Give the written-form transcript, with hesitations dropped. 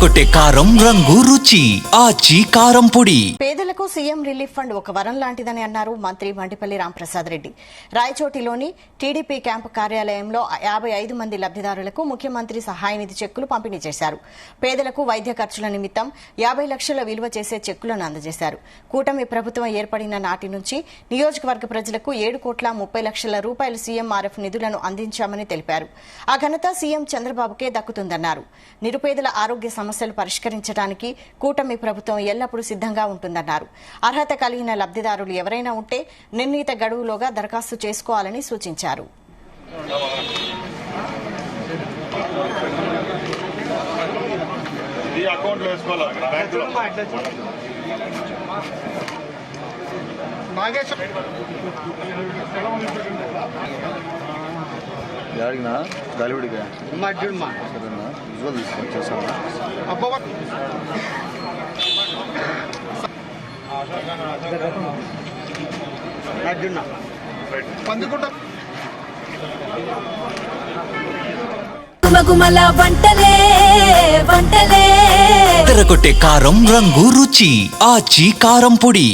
అదరగొట్టే కారం రంగు రుచి ఆచి కారం పొడి. పేదలకు సీఎం రిలీఫ్ ఫండ్ ఒక వరం లాంటిదని అన్నారు మంత్రి మండిపల్లి రాంప్రసాద్ రెడ్డి. రాయచోటిలోని టీడీపీ క్యాంపు కార్యాలయంలో 55 మంది లబ్దిదారులకు ముఖ్యమంత్రి సహాయ నిధి చెక్కులు పంపిణీ చేశారు. పేదలకు వైద్య ఖర్చుల నిమిత్తం 50 లక్షల విలువ చేసే చెక్కులను అందజేశారు. కూటమి ప్రభుత్వం ఏర్పడిన నాటి నుంచి నియోజకవర్గ ప్రజలకు 7,30,00,000 రూపాయల సీఎంఆర్ఎఫ్ నిధులను అందించామని తెలిపారు. ఆ ఘనత సీఎం చంద్రబాబుకే దక్కుతుందన్నారు. నిరుపేదల ఆరోగ్య సమస్యలు పరిష్కరించడానికి కూటమి ప్రభుత్వం ఎల్లప్పుడూ సిద్దంగా ఉంటుందన్నారు. అర్హత కలిగిన లబ్దిదారులు ఎవరైనా ఉంటే నిర్ణీత గడువులోగా దరఖాస్తు చేసుకోవాలని సూచించారు. ಯಾರಿಗನಾ ಗಾಲಿಬಿಡಿಗೆ ಸರಿನಾ ವಿಜುವಲ್ తీసుకొచ్చేసాను అబ్బా అర్జున పందుకుంట గుమగుమల వంటలే వంటలే అదరగొట్టే కారం రంగు రుచి ఆచి కారం పొడి.